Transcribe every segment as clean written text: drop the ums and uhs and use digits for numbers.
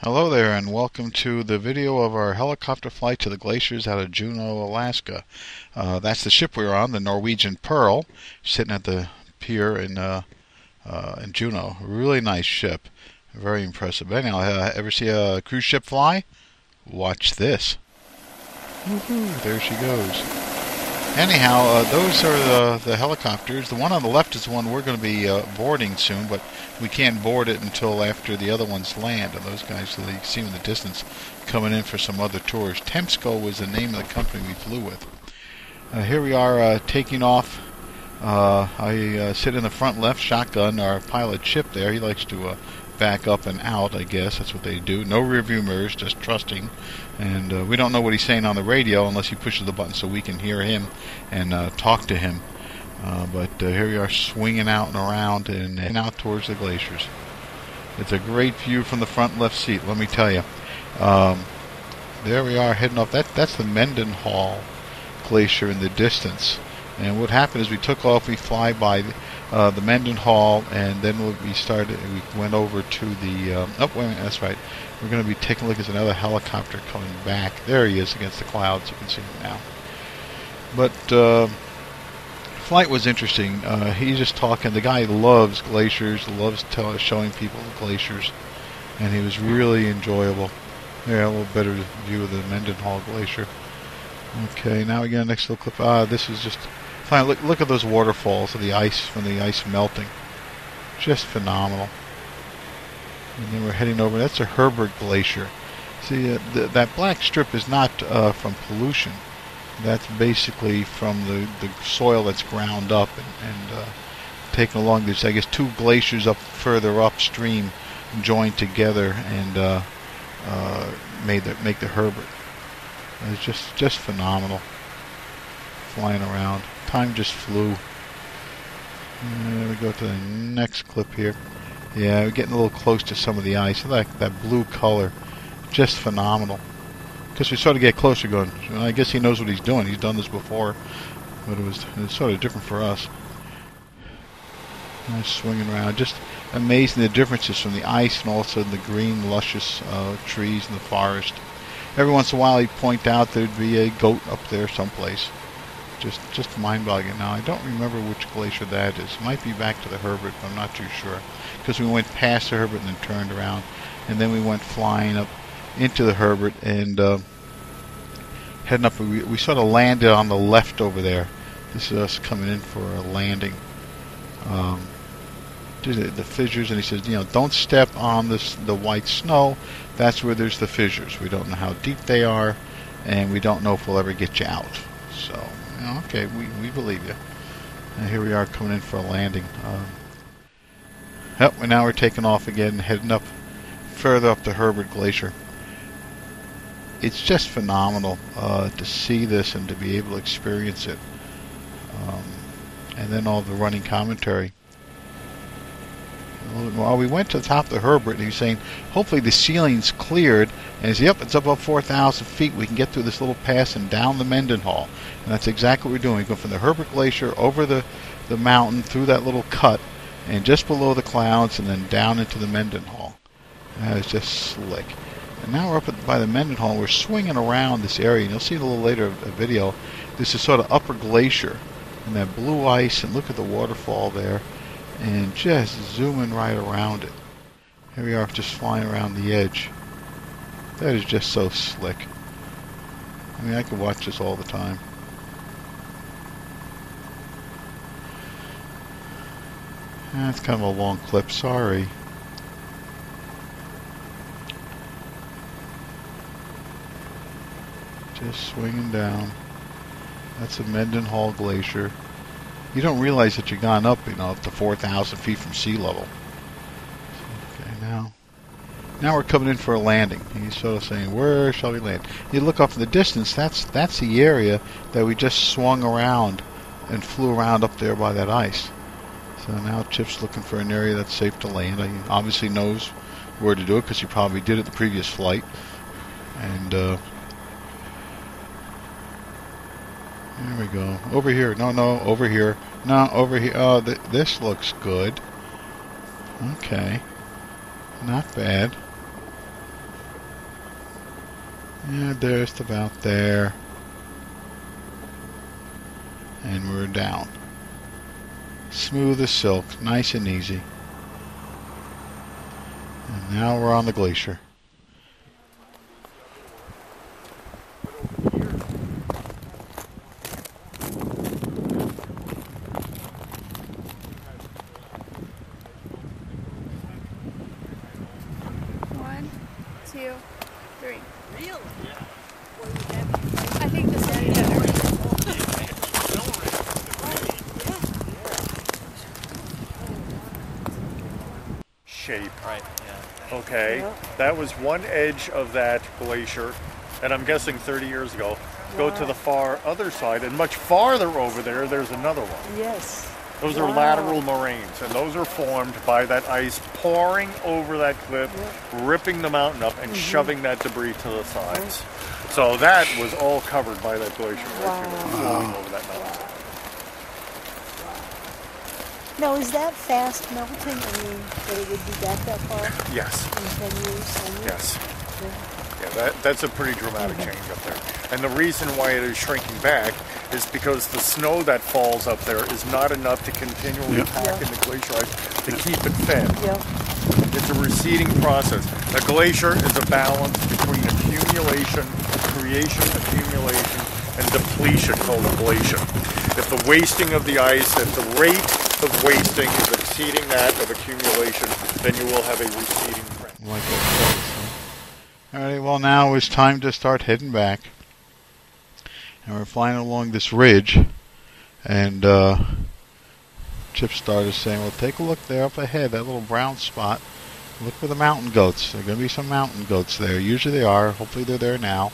Hello there, and welcome to the video of our helicopter flight to the glaciers out of Juneau, Alaska. That's the ship we're on, the Norwegian Pearl, sitting at the pier in Juneau. Really nice ship, very impressive. Anyhow, ever see a cruise ship fly? Watch this. Woohoo! There she goes. Anyhow, those are the helicopters. The one on the left is the one we're going to be boarding soon, but we can't board it until after the other ones land. And those guys, so you see in the distance, coming in for some other tours. Temsco was the name of the company we flew with. Here we are taking off. I sit in the front left shotgun. Our pilot Chip there, he likes to back up and out, I guess. That's what they do. No rear view mirrors, just trusting. And we don't know what he's saying on the radio unless he pushes the button so we can hear him and talk to him. But here we are swinging out and around and out towards the glaciers. It's a great view from the front left seat, let me tell you. There we are heading off. That's the Mendenhall Glacier in the distance. And what happened is we took off, we fly by the Mendenhall, and then we went over to the, oh, wait a minute, that's right. We're going to be taking a look at another helicopter coming back. There he is against the clouds, you can see him now. But flight was interesting. He's just talking, the guy loves glaciers, loves showing people the glaciers, and he was really enjoyable. There, a little better view of the Mendenhall Glacier. Okay, now we get a next little clip. This is just fine. Look at those waterfalls of the ice from the ice melting. Just phenomenal. And then we're heading over. That's a Herbert Glacier. See, that black strip is not from pollution. That's basically from the soil that's ground up and taken along. There's, I guess, two glaciers up further upstream joined together and make the Herbert. It's just phenomenal. Flying around. Time just flew. And we go to the next clip here. Yeah, we're getting a little close to some of the ice. I like that blue color. Just phenomenal. Because we sort of get closer going, I guess he knows what he's doing. He's done this before. But it was sort of different for us. Nice swinging around. Just amazing the differences from the ice and all of a sudden the green, luscious trees in the forest. Every once in a while he'd point out there'd be a goat up there someplace. Just mind-boggling. Now, I don't remember which glacier that is. It might be back to the Herbert, but I'm not too sure. Because we went past the Herbert and then turned around. And then we went flying up into the Herbert and heading up. We sort of landed on the left over there. This is us coming in for a landing. The fissures, and he says, don't step on the white snow. That's where there's the fissures. We don't know how deep they are, and we don't know if we'll ever get you out. So, okay, we believe you. And here we are coming in for a landing. Yep, now we're taking off again, heading up further up the Herbert Glacier. It's just phenomenal to see this and to be able to experience it. And then all the running commentary. Well, we went to the top of the Herbert, and he was saying, hopefully the ceiling's cleared. And he said, yep, it's up 4,000 feet. We can get through this little pass and down the Mendenhall. And that's exactly what we're doing. We go from the Herbert Glacier over the mountain, through that little cut, and just below the clouds, and then down into the Mendenhall. That is just slick. And now we're up by the Mendenhall. We're swinging around this area. And you'll see in a little later a video. This is sort of upper glacier. And that blue ice, and look at the waterfall there. And just zooming right around it. Here we are just flying around the edge. That is just so slick. I mean, I could watch this all the time. That's kind of a long clip, sorry. Just swinging down. That's a Mendenhall Glacier. You don't realize that you've gone up, up to 4,000 feet from sea level. Okay, now we're coming in for a landing. He's sort of saying, where shall we land? You look off in the distance, that's the area that we just swung around and flew around up there by that ice. So now Chip's looking for an area that's safe to land. He obviously knows where to do it because he probably did it the previous flight. And there we go. Over here. No, over here. No, over here. Oh, this looks good. Okay. Not bad. And just about there. And we're down. Smooth as silk, nice and easy. And now we're on the glacier. One, two, three. Really? Yeah. I think this will be better. Shape. Right, yeah. Okay, that was one edge of that glacier, and I'm guessing 30 years ago. Go to the far other side, and much farther over there, there's another one. Yes. Those are lateral moraines, and those are formed by that ice pouring over that cliff, ripping the mountain up, and shoving that debris to the sides. So that was all covered by that glacier right here, flowing over that mountain. Now, is that fast melting? I mean, that it would be back that far Yes. in 10 years? Yes. Yeah, that's a pretty dramatic change up there. And the reason why it is shrinking back is because the snow that falls up there is not enough to continually pack in the glacier ice to keep it fed. It's a receding process. A glacier is a balance between accumulation, creation, accumulation, and depletion called ablation. If the wasting of the ice, if the rate of wasting is exceeding that of accumulation, then you will have a receding trend. Like that. Alright, well now it's time to start heading back. And we're flying along this ridge. And Chip started saying, well, take a look there up ahead, that little brown spot. Look for the mountain goats. There are going to be some mountain goats there. Usually they are. Hopefully they're there now.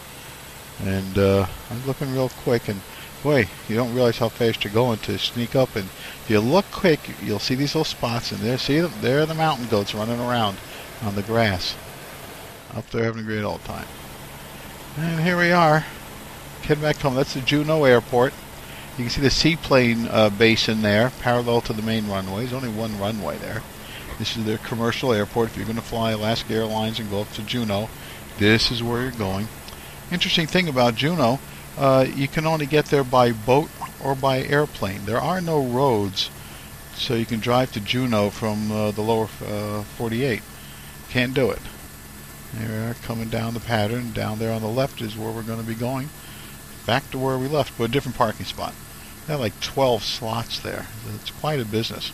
And I'm looking real quick. And boy, you don't realize how fast you're going to sneak up. And if you look quick, you'll see these little spots. And there, see them? There are the mountain goats running around on the grass. Up there having a great old time. And here we are. Heading back home. That's the Juneau Airport. You can see the seaplane basin there, parallel to the main runway. There's only one runway there. This is their commercial airport. If you're going to fly Alaska Airlines and go up to Juneau, this is where you're going. Interesting thing about Juneau, you can only get there by boat or by airplane. There are no roads, so you can drive to Juneau from the lower 48. Can't do it. There we are coming down the pattern. Down there on the left is where we're going to be going. Back to where we left, but a different parking spot. They have like 12 slots there. It's quite a business.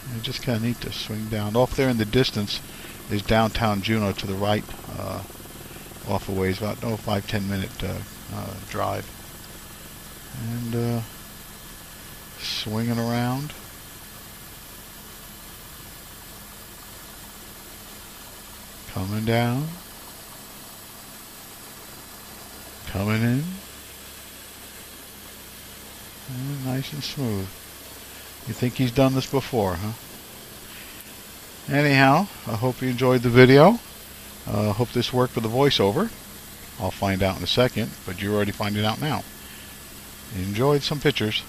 And it's just kind of neat to swing down. Off there in the distance is downtown Juneau to the right, off a ways, about 5-10 minute drive. And swinging around. Coming down. Coming in. And nice and smooth. You think he's done this before, huh? Anyhow, I hope you enjoyed the video. Hope this worked with the voiceover. I'll find out in a second, but you're already finding out now. Enjoyed some pictures.